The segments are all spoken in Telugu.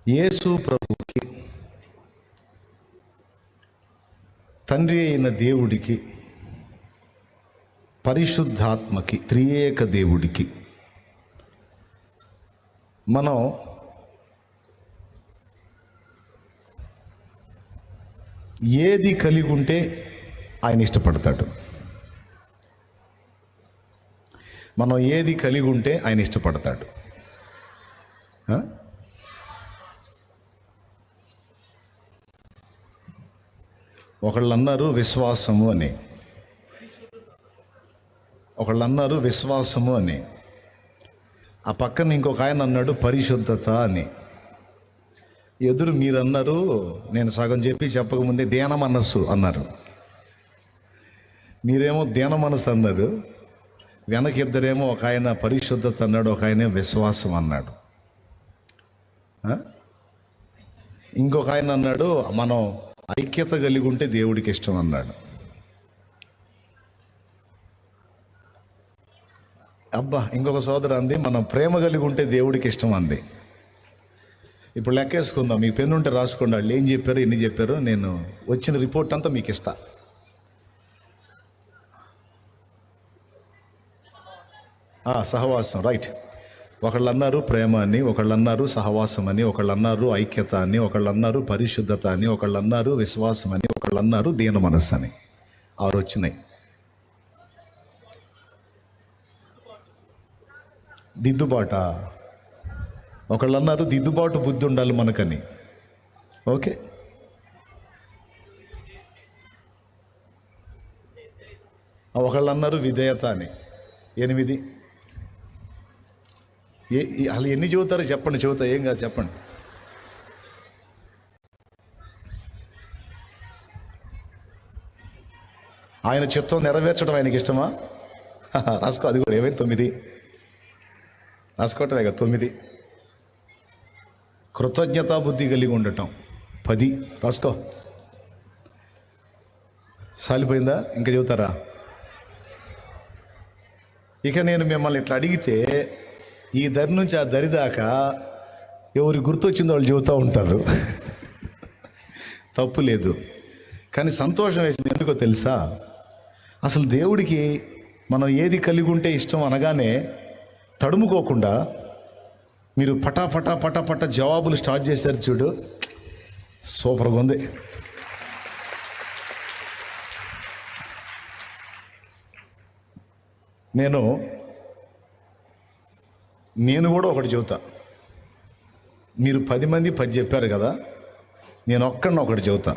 యేసు ప్రభువుకి, తండ్రి అయిన దేవుడికి, పరిశుద్ధాత్మకి, త్రియేక దేవుడికి మనం ఏది కలిగి ఉంటే ఆయన ఇష్టపడతాడు. మనం ఏది కలిగి ఉంటే ఆయన ఇష్టపడతాడు. ఒకళ్ళు అన్నారు విశ్వాసము అని, ఒకళ్ళు అన్నారు విశ్వాసము అని, ఆ పక్కన ఇంకొక ఆయన అన్నాడు పరిశుద్ధత అని. ఎదురు మీరు అన్నారు, నేను సగం చెప్పకముందే ధ్యాన మనస్సు అన్నారు. మీరేమో ధ్యాన మనస్సు అన్నారు, వెనక ఇద్దరేమో ఒక ఆయన పరిశుద్ధత అన్నాడు, ఒక ఆయన విశ్వాసం అన్నాడు. ఇంకొక ఆయన అన్నాడు మనం ఐక్యత కలిగి ఉంటే దేవుడికి ఇష్టం అన్నాడు. అబ్బా, ఇంకొక సోదరు అంది మనం ప్రేమ కలిగి ఉంటే దేవుడికి ఇష్టం అంది. ఇప్పుడు లెక్కేసుకుందాం, మీకు పెన్ను ఉంటే రాసుకోండి, వాళ్ళు ఏం చెప్పారు ఎన్ని చెప్పారు, నేను వచ్చిన రిపోర్ట్ అంతా మీకు ఇస్తా. సహవాసం, రైట్. ఒకళ్ళు అన్నారు ప్రేమ అని, ఒకళ్ళు అన్నారు సహవాసం అని, ఒకళ్ళు అన్నారు ఐక్యత అని, ఒకళ్ళు అన్నారు పరిశుద్ధత అని, ఒకళ్ళు అన్నారు విశ్వాసం అని, ఒకళ్ళు అన్నారు దీన మనస్సు అని. 6 వచ్చినాయి. దిద్దుబాట, ఒకళ్ళు అన్నారు దిద్దుబాటు బుద్ధి ఉండాలి మనకని. ఓకే, ఒకళ్ళు అన్నారు విధేయత అని. 8. అసలు ఎన్ని చెబుతారో చెప్పండి, చెబుతా, ఏం కాదు చెప్పండి. ఆయన చిత్తం నెరవేర్చడం ఆయనకి ఇష్టమా? రాసుకో, అది కూడా ఏమైంది 9 రాసుకోవటమే కదా 9. కృతజ్ఞతా బుద్ధి కలిగి ఉండటం 10 రాసుకో. సాలిపోయిందా? ఇంకా చెబుతారా? ఇక నేను మిమ్మల్ని ఇట్లా అడిగితే ఈ దరి నుంచి ఆ దరి దాకా ఎవరి గుర్తొచ్చిందో వాళ్ళు చెబుతూ ఉంటారు. తప్పు లేదు, కానీ సంతోషం వేసింది. ఎందుకో తెలుసా? అసలు దేవుడికి మనం ఏది కలిగి ఉంటే ఇష్టం అనగానే తడుముకోకుండా మీరు పటా జవాబులు స్టార్ట్ చేశారు చూడు, సూపర్గా ఉంది. నేను కూడా ఒకటి చెబుతా. మీరు 10 మంది 10 చెప్పారు కదా, నేను ఒకటి చెబుతా.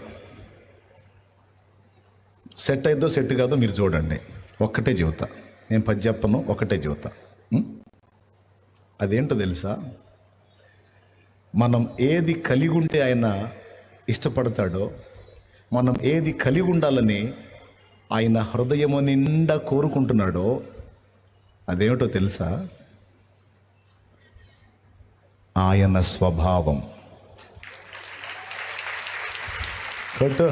సెట్ అయిద్దో సెట్ కాదో మీరు చూడండి. ఒక్కటే చెబుతా, నేను 10 చెప్పను, ఒకటే చెబుతా. అదేంటో తెలుసా? మనం ఏది కలిగి ఉంటే ఆయన ఇష్టపడతాడో, మనం ఏది కలిగి ఉండాలని ఆయన హృదయము నిండా కోరుకుంటున్నాడో అదేమిటో తెలుసా? ఆయన స్వభావం. కట్టు.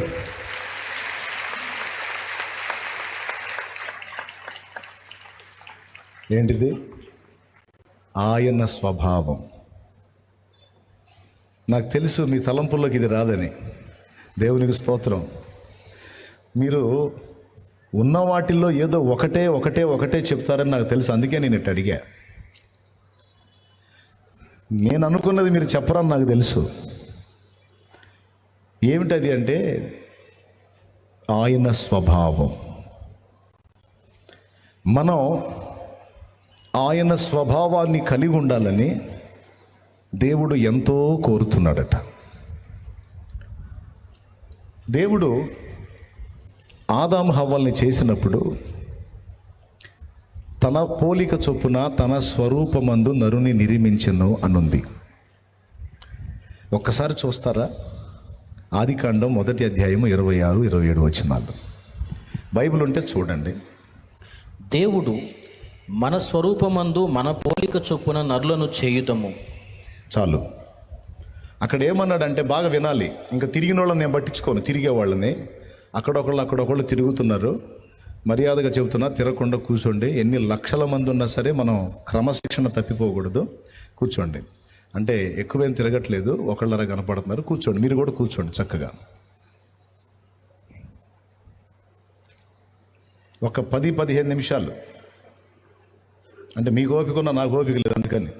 ఏంటిది? ఆయన స్వభావం. నాకు తెలుసు మీ తలంపుల్లోకి ఇది రాదని. దేవునికి స్తోత్రం. మీరు ఉన్న వాటిల్లో ఏదో ఒకటే చెప్తారని నాకు తెలుసు. అందుకే నేను ఇట్టు అడిగా. నేను అనుకున్నది మీరు చెప్పరని నాకు తెలుసు. ఏమిటది అంటే ఆయన స్వభావం. మనం ఆయన స్వభావాన్ని కలిగి ఉండాలని దేవుడు ఎంతో కోరుతున్నాడట. దేవుడు ఆదాము హవ్వల్ని చేసినప్పుడు తన పోలిక చొప్పున తన స్వరూపమందు నరుని నిర్మించెను అనుంది. ఒక్కసారి చూస్తారా? ఆదికాండం 1వ అధ్యాయము 26, 27 వచనాలు. బైబిల్ ఉంటే చూడండి. దేవుడు మన స్వరూపమందు మన పోలిక చొప్పున నరులను చేయుదము. చాలు. అక్కడ ఏమన్నాడంటే బాగా వినాలి. ఇంకా తిరిగిన వాళ్ళని నేను పట్టించుకోను, తిరిగే వాళ్ళని. అక్కడొకళ్ళు తిరుగుతున్నారు. మర్యాదగా చెబుతున్నా, తిరగకుండా కూర్చోండి. ఎన్ని లక్షల మంది ఉన్నా సరే మనం క్రమశిక్షణ తప్పిపోకూడదు. కూర్చోండి. అంటే ఎక్కువేం తిరగట్లేదు, ఒకళ్ళరా కనపడుతున్నారు. కూర్చోండి, మీరు కూడా కూర్చోండి చక్కగా. ఒక 10-15 నిమిషాలు, అంటే మీకు ఓపిక ఉన్నా నాకు ఓపిక లేదు, అందుకని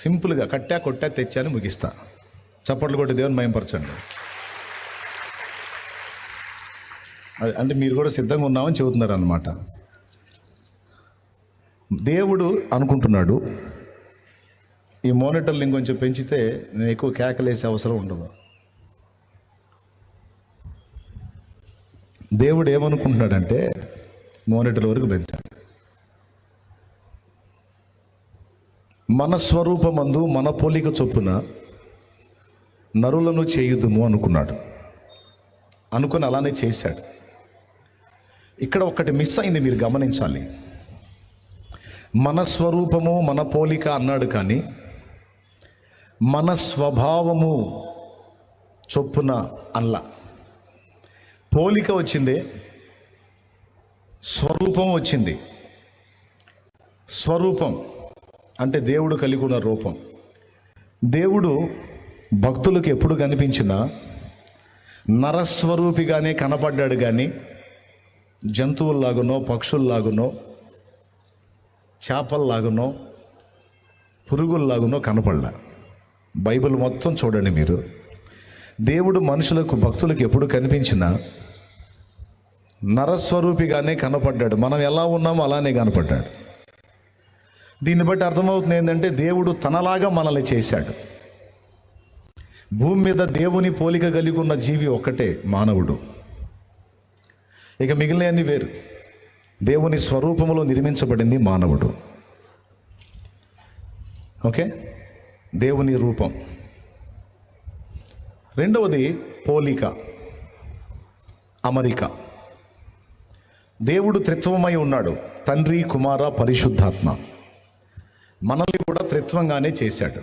సింపుల్గా కట్టా కొట్టా తెచ్చాను ముగిస్తా. చప్పట్లు కొట్టి దేవుని మయంపరచండి. అంటే మీరు కూడా సిద్ధంగా ఉన్నామని చెబుతున్నారు అన్నమాట. దేవుడు అనుకుంటున్నాడు, ఈ మానిటర్లు ఇంకొంచెం పెంచితే నేను ఎక్కువ కేకలేసే అవసరం ఉండదు. దేవుడు ఏమనుకుంటున్నాడంటే మానిటర్ వరకు పెంచాలి. మన స్వరూపమందు మన పోలిక చొప్పున నరులను చేయుదుము అనుకున్నాడు. అనుకుని అలానే చేశాడు. ఇక్కడ ఒకటి మిస్ అయింది, మీరు గమనించాలి. మన స్వరూపము మన పోలిక అన్నాడు, కానీ మన స్వభావము చొప్పున అల్లా. పోలిక వచ్చింది, స్వరూపం వచ్చింది. స్వరూపం అంటే దేవుడు కలిగి ఉన్న రూపం. దేవుడు భక్తులకు ఎప్పుడు కనిపించినా నరస్వరూపిగానే కనపడ్డాడు, కానీ జంతువుల్లాగునో పక్షుల్లాగునో చేపల్లాగునో పురుగుల్లాగునో కనపడలా. బైబిల్ మొత్తం చూడండి మీరు. దేవుడు మనుషులకు భక్తులకు ఎప్పుడు కనిపించినా నరస్వరూపిగానే కనపడ్డాడు. మనం ఎలా ఉన్నామో అలానే కనపడ్డాడు. దీన్ని బట్టి అర్థమవుతుంది ఏంటంటే దేవుడు తనలాగా మనల్ని చేశాడు. భూమి మీద దేవుని పోలిక కలిగి ఉన్న జీవి ఒక్కటే మానవుడు. ఇక మిగిలినవన్నీ వేరు. దేవుని స్వరూపములో నిర్మించబడింది మానవుడు. ఓకే, దేవుని రూపం. రెండవది పోలిక, అమరిక. దేవుడు త్రిత్వమై ఉన్నాడు, తండ్రి, కుమార, పరిశుద్ధాత్మ. మనల్ని కూడా త్రిత్వంగానే చేశాడు.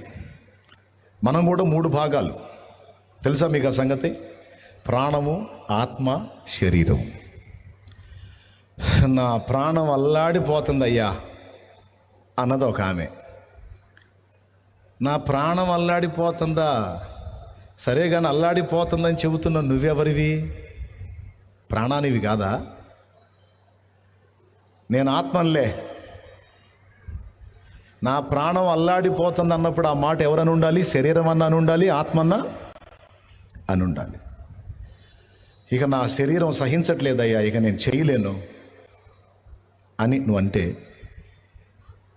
మనం కూడా 3 భాగాలు. తెలుసా మీకు ఆ సంగతి? ప్రాణము, ఆత్మ, శరీరం. నా ప్రాణం అల్లాడిపోతుందయ్యా అన్నది ఒక ఆమె. నా ప్రాణం అల్లాడిపోతుందా? సరే కానీ అల్లాడిపోతుందని చెబుతున్న నువ్వెవరివి? ప్రాణానివి కాదా? నేను ఆత్మలే. నా ప్రాణం అల్లాడిపోతుంది అన్నప్పుడు ఆ మాట ఎవరని ఉండాలి? శరీరం అన్న అని ఉండాలి, ఆత్మన్న అని ఉండాలి. ఇక నా శరీరం సహించట్లేదయ్యా, ఇక నేను చేయలేను అని నువ్వు అంటే,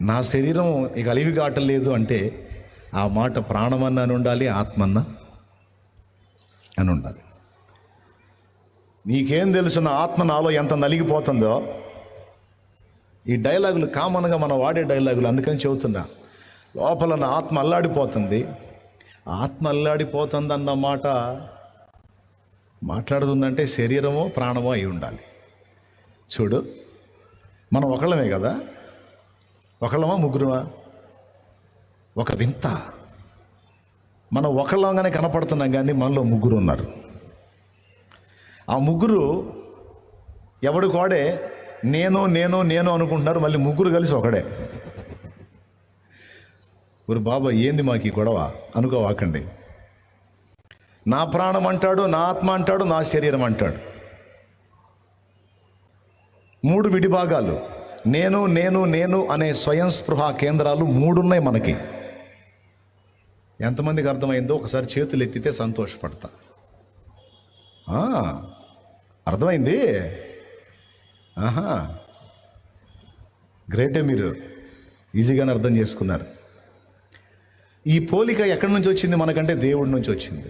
నా శరీరం ఇక అలివి కావట్లేదు అంటే ఆ మాట ప్రాణమన్న అని ఉండాలి, ఆత్మన్న అని ఉండాలి. నీకేం తెలుసు నా ఆత్మ నాలో ఎంత నలిగిపోతుందో? ఈ డైలాగులు కామన్గా మనం వాడే డైలాగులు, అందుకని చెబుతున్నా. లోపల నా ఆత్మ అల్లాడిపోతుంది. ఆత్మ అల్లాడిపోతుంది అన్న మాట మాట్లాడుతుందంటే శరీరమో ప్రాణమో అయి ఉండాలి. చూడు, మనం ఒకళ్ళమే కదా? ఒకళ్ళమా ముగ్గురుమా? ఒక వింత. మనం ఒకళ్ళంగానే కనపడుతున్నాం, కానీ మనలో ముగ్గురు ఉన్నారు. ఆ ముగ్గురు ఎవడికోడే నేను నేను నేను అనుకుంటున్నారు, మళ్ళీ ముగ్గురు కలిసి ఒకడే. ఒరు బాబా, ఏంది మాకు ఈ గొడవ అనుకోవాకండి. నా ప్రాణం అంటాడు, నా ఆత్మ అంటాడు, నా శరీరం అంటాడు. 3 విడి భాగాలు. నేను నేను నేను అనే స్వయం స్పృహ కేంద్రాలు 3 ఉన్నాయి మనకి. ఎంతమందికి అర్థమైందో ఒకసారి చేతులు ఎత్తితే సంతోషపడతా. అర్థమైంది? ఆహా, గ్రేటే, మీరు ఈజీగానే అర్థం చేసుకున్నారు. ఈ పోలిక ఎక్కడి నుంచి వచ్చింది మనకంటే దేవుడి నుంచి వచ్చింది.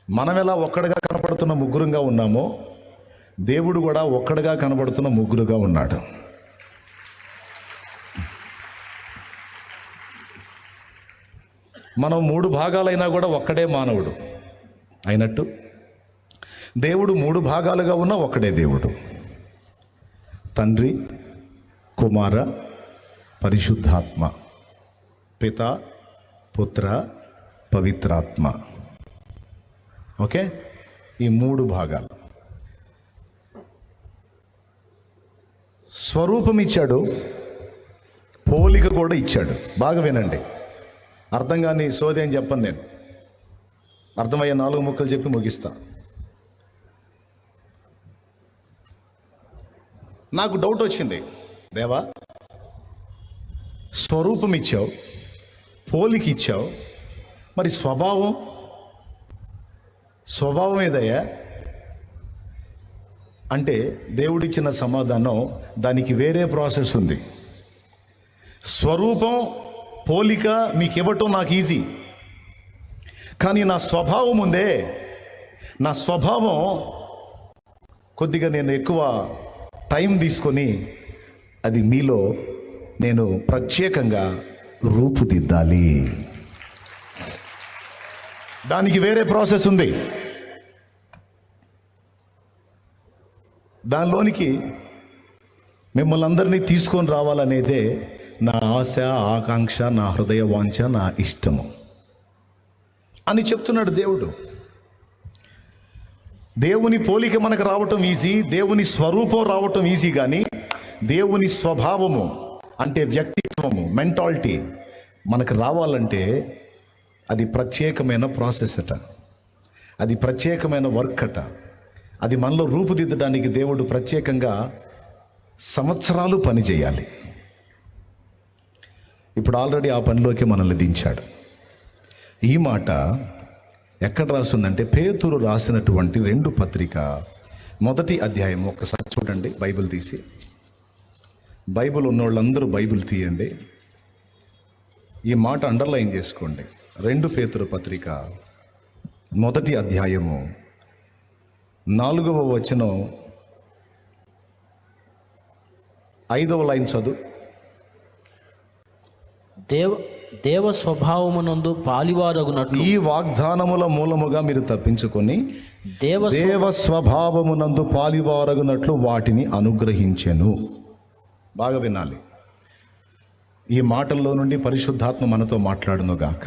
మనం ఎలా ఒక్కడిగా కనపడుతున్న ముగ్గురుగా ఉన్నామో, దేవుడు కూడా ఒక్కడిగా కనబడుతున్న ముగ్గురుగా ఉన్నాడు. మనం 3 భాగాలైనా కూడా ఒక్కడే మానవుడు అయినట్టు, దేవుడు 3 భాగాలుగా ఉన్న ఒక్కడే దేవుడు. తండ్రి, కుమార, పరిశుద్ధాత్మ. పిత, పుత్ర, పవిత్రాత్మ. ఓకే, ఈ 3 భాగాలు. స్వరూపం ఇచ్చాడు, పోలిక కూడా ఇచ్చాడు. బాగా వినండి. అర్థం కాని సోది అని చెప్పను నేను. అర్థమయ్యే 4 ముక్కలు చెప్పి ముగిస్తా. నాకు డౌట్ వచ్చింది, దేవా స్వరూపం ఇచ్చావు, పోలిక ఇచ్చావు, మరి స్వభావం ఏదయ్యా అంటే దేవుడిచ్చిన సమాధానం, దానికి వేరే ప్రాసెస్ ఉంది. స్వరూపం పోలిక మీకు ఇవ్వటం నాకు ఈజీ, కానీ నా స్వభావం ఉందే, నా స్వభావం కొద్దిగా నేను ఎక్కువ టైం తీసుకొని అది మీలో నేను ప్రత్యేకంగా రూపుదిద్దాలి. దానికి వేరే ప్రాసెస్ ఉంది. దానిలోనికి మిమ్మల్ని అందరినీ తీసుకొని రావాలనేదే నా ఆశ, ఆకాంక్ష, నా హృదయ వాంఛ, నా ఇష్టము అని చెప్తున్నాడు దేవుడు. దేవుని పోలిక మనకు రావటం ఈజీ, దేవుని స్వరూపం రావటం ఈజీ, కానీ దేవుని స్వభావము అంటే వ్యక్తిత్వము, మెంటాలిటీ మనకు రావాలంటే అది ప్రత్యేకమైన ప్రాసెస్ అట, అది ప్రత్యేకమైన వర్క్ అట. అది మనలో రూపుదిద్దడానికి దేవుడు ప్రత్యేకంగా సంవత్సరాలు పని చేయాలి. ఇప్పుడు ఆల్రెడీ ఆ పనిలోకి మనల్ని దించాడు. ఈ మాట ఎక్కడ రాస్తుందంటే పేతురు రాసినటువంటి 2 పత్రిక 1వ అధ్యాయం. ఒక్కసారి చూడండి, బైబిల్ తీసి. బైబిల్ ఉన్నోళ్ళందరూ బైబిల్ తీయండి. ఈ మాట అండర్లైన్ చేసుకోండి. 2 పేతురు పత్రిక 1వ అధ్యాయము 4వ వచనం 5వ లైన్ చదువు. దేవ స్వభావమునందు పాలివారగునట్లు ఈ వాగ్దానముల మూలముగా మీరు తప్పించుకొని దేవ స్వభావమునందు పాలివారగునట్లు వాటిని అనుగ్రహించెను. బాగా వినాలి. ఈ మాటల్లో నుండి పరిశుద్ధాత్మ మనతో మాట్లాడును గాక,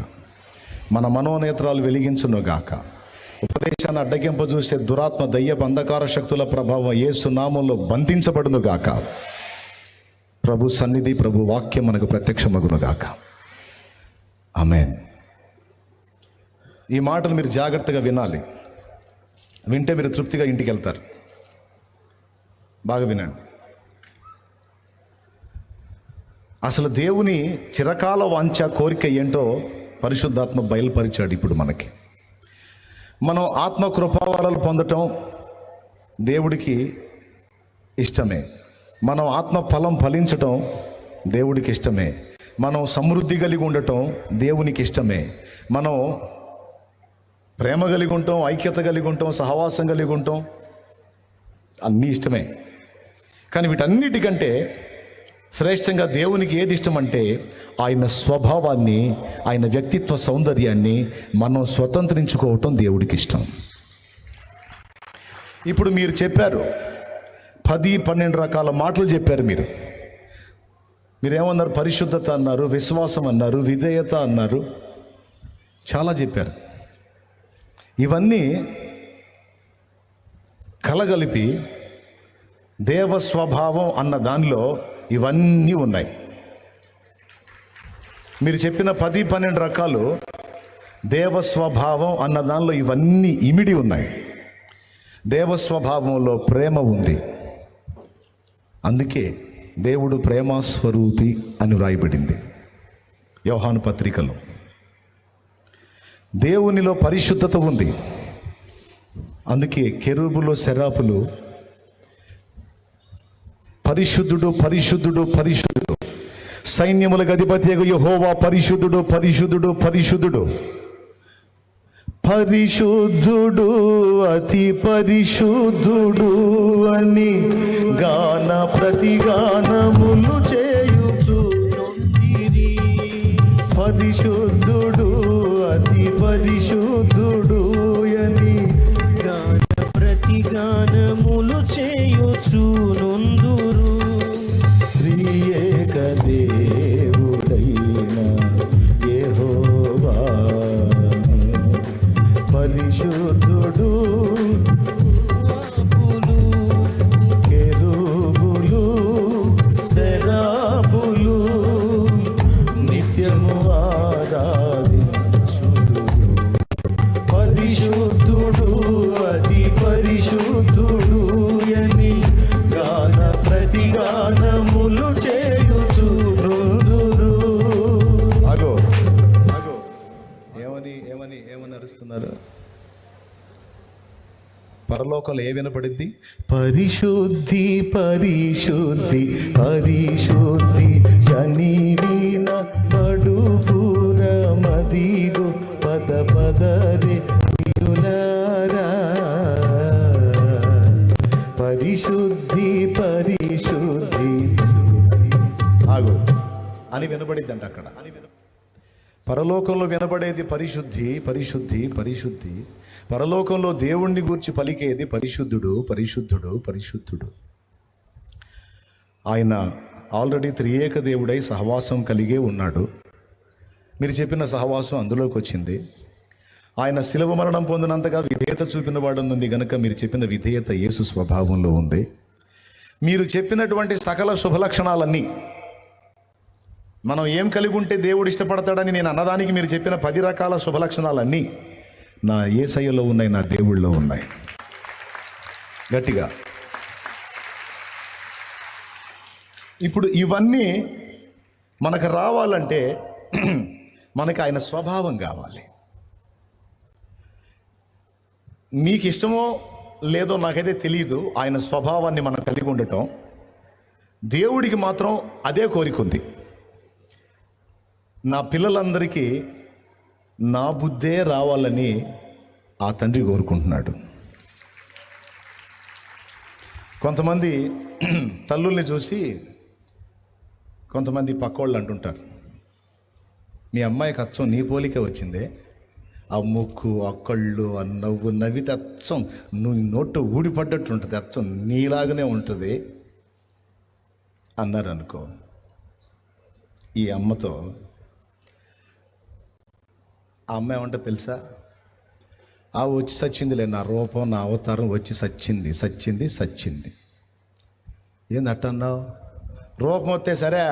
మన మనోనేత్రాలు వెలిగించును గాక. ఉపదేశాన్ని అడ్డగింప చూసే దురాత్మ, దయ్యపు అంధకార శక్తుల ప్రభావం యేసు నామములో బంధించబడును గాక. ప్రభు సన్నిధి, ప్రభు వాక్యం మనకు ప్రత్యక్షమగును గాక. ఆమేన్. ఈ మాటలు మీరు జాగ్రత్తగా వినాలి. వింటే మీరు తృప్తిగా ఇంటికి వెళ్తారు. బాగా వినండి. అసలు దేవుని చిరకాల వాంఛ, కోరిక ఏంటో పరిశుద్ధాత్మ బయలుపరిచాడు ఇప్పుడు మనకి. మనం ఆత్మ కృపావరాలు పొందటం దేవుడికి ఇష్టమే. మనం ఆత్మ ఫలం ఫలించటం దేవుడికి ఇష్టమే. మనం సమృద్ధి కలిగి ఉండటం దేవునికి ఇష్టమే. మనం ప్రేమ కలిగి ఉంటాం, ఐక్యత కలిగి ఉంటాం, సహవాసం కలిగి ఉంటాం, అన్నీ ఇష్టమే. కానీ వీటన్నిటికంటే శ్రేష్టంగా దేవునికి ఏది ఇష్టం అంటే ఆయన స్వభావాన్ని, ఆయన వ్యక్తిత్వ సౌందర్యాన్ని మనం స్వతంత్రించుకోవటం దేవుడికి ఇష్టం. ఇప్పుడు మీరు చెప్పారు 10-12 రకాల మాటలు చెప్పారు. మీరేమన్నారు? పరిశుద్ధత అన్నారు, విశ్వాసం అన్నారు, విధేయత అన్నారు, చాలా చెప్పారు. ఇవన్నీ కలగలిపి దేవ స్వభావం అన్న దానిలో ఇవన్నీ ఉన్నాయి. మీరు చెప్పిన 10-12 రకాలు దేవ స్వభావం అన్న దానిలో ఇవన్నీ ఇమిడి ఉన్నాయి. దేవ స్వభావంలో ప్రేమ ఉంది. అందుకే దేవుడు ప్రేమస్వరూపి అని వ్రాయబడింది యోహాను పత్రికలో. దేవునిలో పరిశుద్ధత ఉంది. అందుకే కెరూబులు, సెరాపులు పరిశుద్ధుడు, పరిశుద్ధుడు, పరిశుద్ధుడు, సైన్యములకు అధిపతియగు యెహోవా పరిశుద్ధుడు, పరిశుద్ధుడు, పరిశుద్ధుడు, పరిశుద్ధుడు, అతి పరిశుద్ధుడు అని గాన ప్రతిగానములు చేయుచు పరిశుద్ధుడు, అతి పరిశుద్ధుడు అని గాన ప్రతిగానములు చేయుచు నొందురు. త్రియేక దేవుడైన యెహోవా పరిశుద్ధుడు, కెరూబులు, సెరాపులు అరుస్తున్నారు? పరలోకంలో ఏ వినపడిద్ది? పరిశుద్ధి పరిశుద్ధి పరిశుద్ధి అని వినపడుపుర మదిగో పద పదరే ప్రియులారా. పరిశుద్ధి పరిశుద్ధి ఆగు అని వినబడిద్దంట అక్కడ. పరలోకంలో వినబడేది పరిశుద్ధి పరిశుద్ధి పరిశుద్ధి. పరలోకంలో దేవుణ్ణి గూర్చి పలికేది పరిశుద్ధుడు పరిశుద్ధుడు పరిశుద్ధుడు. ఆయన ఆల్రెడీ త్రియేక దేవుడై సహవాసం కలిగే ఉన్నాడు. మీరు చెప్పిన సహవాసం అందులోకి వచ్చింది. ఆయన శిలువ మరణం పొందినంతగా విధేయత చూపిన వాడు ఉంది కనుక మీరు చెప్పిన విధేయత యేసు స్వభావంలో ఉంది. మీరు చెప్పినటువంటి సకల శుభలక్షణాలన్నీ మనం ఏం కలిగి ఉంటే దేవుడు ఇష్టపడతాడని నేను అన్నదానికి మీరు చెప్పిన 10 రకాల శుభలక్షణాలన్నీ నా యేసయ్యలో ఉన్నాయి, నా దేవుళ్ళలో ఉన్నాయి. గట్టిగా ఇప్పుడు ఇవన్నీ మనకు రావాలంటే మనకి ఆయన స్వభావం కావాలి. మీకు ఇష్టమో లేదో నాకైతే తెలియదు, ఆయన స్వభావాన్ని మనం కలిగి ఉండటం. దేవుడికి మాత్రం అదే కోరిక ఉంది. నా పిల్లలందరికీ నా బుద్ధే రావాలని ఆ తండ్రి కోరుకుంటున్నాడు. కొంతమంది తల్లుల్ని చూసి కొంతమంది పక్కోళ్ళు అంటుంటారు, మీ అమ్మాయికి అచ్చం నీ పోలికే వచ్చిందే, ఆ ముక్కు ఆ కళ్ళు ఆ నవ్వు నవ్వితే అచ్చం నువ్వు నోటు ఊడిపడ్డట్టు ఉంటుంది, అచ్చం నీలాగానే ఉంటుంది అన్నారు అనుకో. ఈ అమ్మతో ఆ అమ్మాయి ఏమంటే తెలుసా? ఆ వచ్చి సచ్చిందిలే, నా రూపం నా అవతారం వచ్చి సచ్చింది సచ్చింది సచ్చింది. ఏంది అట్టన్నావు? రూపం వస్తే సరే,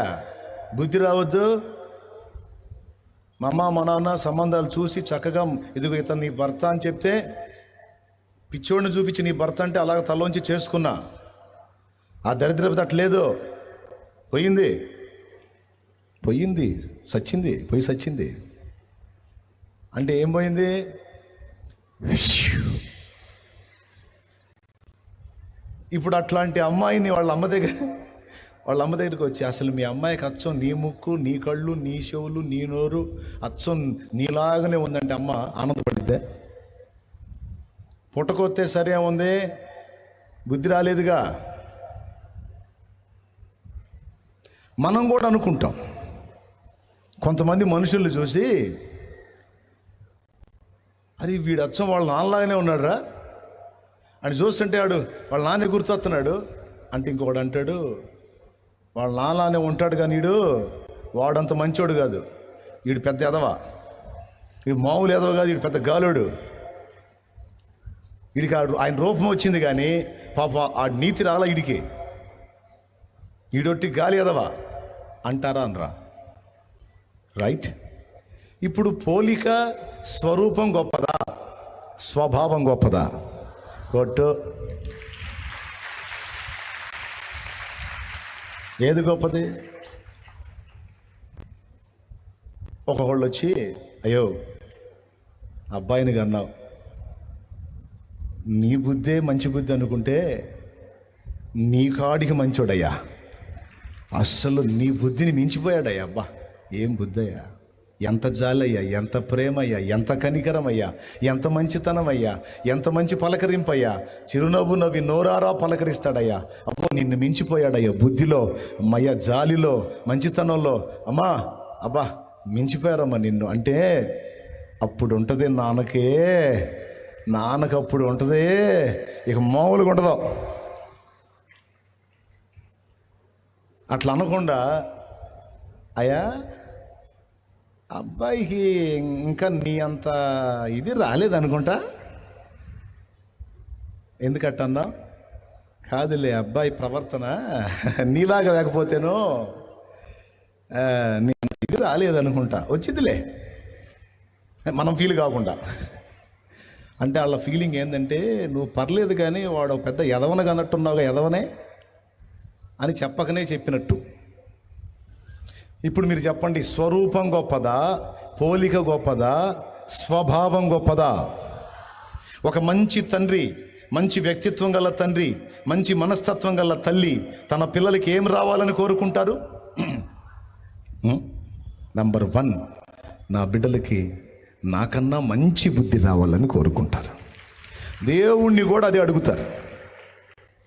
బుద్ధి రావద్దు. మా అమ్మ మా నాన్న సంబంధాలు చూసి చక్కగా ఇదిగో ఇతను నీ భర్త అని చెప్తే పిచ్చోడిని చూపించి నీ భర్త అంటే అలాగ తలోంచి చేసుకున్నా. ఆ దరిద్రత అట్లేదు, పోయింది పోయింది సచ్చింది పోయి సచ్చింది అంటే ఏం పోయింది? ఇప్పుడు అట్లాంటి అమ్మాయిని వాళ్ళ అమ్మ దగ్గరికి వచ్చి, అసలు మీ అమ్మాయికి అచ్చం నీ ముక్కు నీ కళ్ళు నీ చెవులు నీ నోరు అచ్చం నీలాగానే ఉందంటే అమ్మ ఆనందపడిద్దే? పుట్టకొస్తే సరే ఉంది, బుద్ధి రాలేదుగా. మనం కూడా అనుకుంటాం. కొంతమంది మనుషుల్ని చూసి, అరే వీడు అచ్చం వాళ్ళ నాన్నలాగానే ఉన్నాడురా అని చూస్తుంటే వాడు వాళ్ళ నాన్న గుర్తొస్తున్నాడు అంటే ఇంకొకడు అంటాడు, వాళ్ళ నాన్నలానే ఉంటాడు కానీ వాడంత మంచోడు కాదు, వీడు పెద్ద ఎదవ, వీడు మామూలు ఎదవ కాదు, వీడు పెద్ద గాలోడు, వీడికి ఆయన రూపం వచ్చింది కానీ పాప ఆ నీతి రాలా వీడికి, వీడొట్టి గాలి ఎదవా అంటారా అనరా? రైట్. ఇప్పుడు పోలిక స్వరూపం గొప్పదా, స్వభావం గొప్పదా? కొట్టు. ఏది గొప్పది? ఒకళ్ళు వచ్చి, అయ్యో అబ్బాయిని కన్నావు, నీ బుద్ధే మంచి బుద్ధి అనుకుంటే నీ కాడికి మంచోడయ్యా, అస్సలు నీ బుద్ధిని మించిపోయాడయ్యా. అబ్బా ఏం బుద్ధయ్యా, ఎంత జాలయ్యా, ఎంత ప్రేమయ్యా, ఎంత కనికరమయ్యా, ఎంత మంచితనమయ్యా, ఎంత మంచి పలకరింపయ్యా, చిరునవ్వు నవ్వి నోరారా పలకరిస్తాడయ్యా. అబ్బో నిన్ను మించిపోయాడయ్యా బుద్ధిలో, మయ్యా జాలిలో, మంచితనంలో. అమ్మా అబ్బా మించిపోయారమ్మా నిన్ను అంటే అప్పుడు ఉంటుంది నాన్నకు అప్పుడు ఉంటుంది, ఇక మామూలుగా ఉండదు. అట్లా అనకుండా, అయ్యా అబ్బాయికి ఇంకా నీ అంత ఇది రాలేదనుకుంటా, ఎందుకట్టన్నా? కాదులే అబ్బాయి ప్రవర్తన నీలాగా లేకపోతేనో నీ ఇది రాలేదనుకుంటా, వచ్చిందిలే మనం ఫీల్ కాకుండా. అంటే వాళ్ళ ఫీలింగ్ ఏంటంటే నువ్వు పర్లేదు కానీ వాడు పెద్ద ఎదవనగా అన్నట్టున్నావుగా, ఎదవనే అని చెప్పకనే చెప్పినట్టు. ఇప్పుడు మీరు చెప్పండి, స్వరూపం గొప్పదా, పోలిక గొప్పదా, స్వభావం గొప్పదా? ఒక మంచి తండ్రి, మంచి వ్యక్తిత్వం గల తండ్రి, మంచి మనస్తత్వం గల తల్లి తన పిల్లలకి ఏం రావాలని కోరుకుంటారు? నంబర్ 1, నా బిడ్డలకి నాకన్నా మంచి బుద్ధి రావాలని కోరుకుంటారు. దేవుణ్ణి కూడా అదే అడుగుతారు.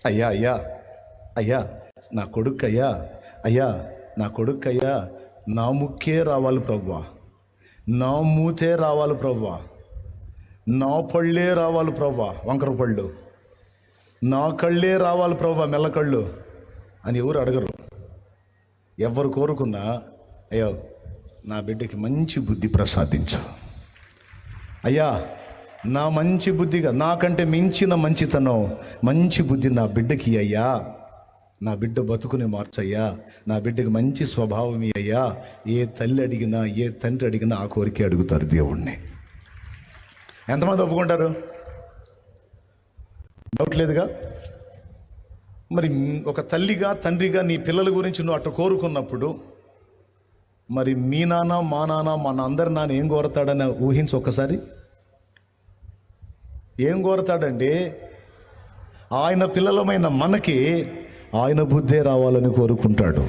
అయ్యా అయ్యా అయ్యా నా కొడుకు అయ్యా, అయ్యా నా కొడుకు అయ్యా, నా ముక్కే రావాలి ప్రభువా, నా మూతే రావాలి ప్రభువా, నా పళ్ళే రావాలి ప్రభువా, వంకర పళ్ళు, నా కళ్ళే రావాలి ప్రభువా, మెల్లకళ్ళు అని ఎవరు అడగరు. ఎవరు కోరుకున్నా అయ్యో నా బిడ్డకి మంచి బుద్ధి ప్రసాదించు అయ్యా, నా మంచి బుద్ధిగా నాకంటే మించిన మంచితనం, మంచి బుద్ధి నా బిడ్డకి అయ్యా, నా బిడ్డ బతుకుని మార్చయ్యా, నా బిడ్డకి మంచి స్వభావం అయ్యా. ఏ తల్లి అడిగినా, ఏ తండ్రి అడిగినా ఆ కోరికే అడుగుతారు దేవుణ్ణి. ఎంతమంది ఒప్పుకుంటారు? డౌట్ లేదుగా. మరి ఒక తల్లిగా తండ్రిగా నీ పిల్లల గురించి నువ్వు అట్లా కోరుకున్నప్పుడు మరి మీ నాన్న, మా నాన్న, మన అందరి నాన్న ఏం కోరతాడని ఊహించి ఒక్కసారి. ఏం కోరతాడండి? ఆయన పిల్లలమైన మనకి ఆయన బుద్ధే రావాలని కోరుకుంటాడు.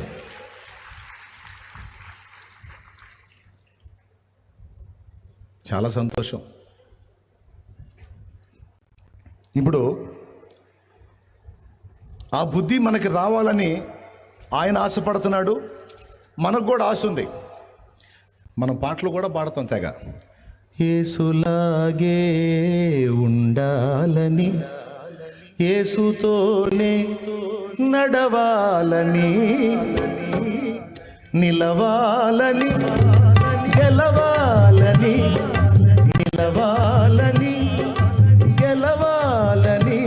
చాలా సంతోషం. ఇప్పుడు ఆ బుద్ధి మనకి రావాలని ఆయన ఆశపడుతున్నాడు, మనకు కూడా ఆశ ఉంది. మనం పాటలు కూడా పాడతాం తెగ. యేసులాగే ఉండాలని, యేసుతోనే నడవాలని, నిలవాలని, గెలవాలని, నిలవాలని, గెలవాలని,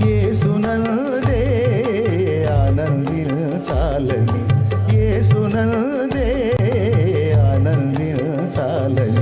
యేసునందే ఆనందించాలని, యేసునందే ఆనందించాలని.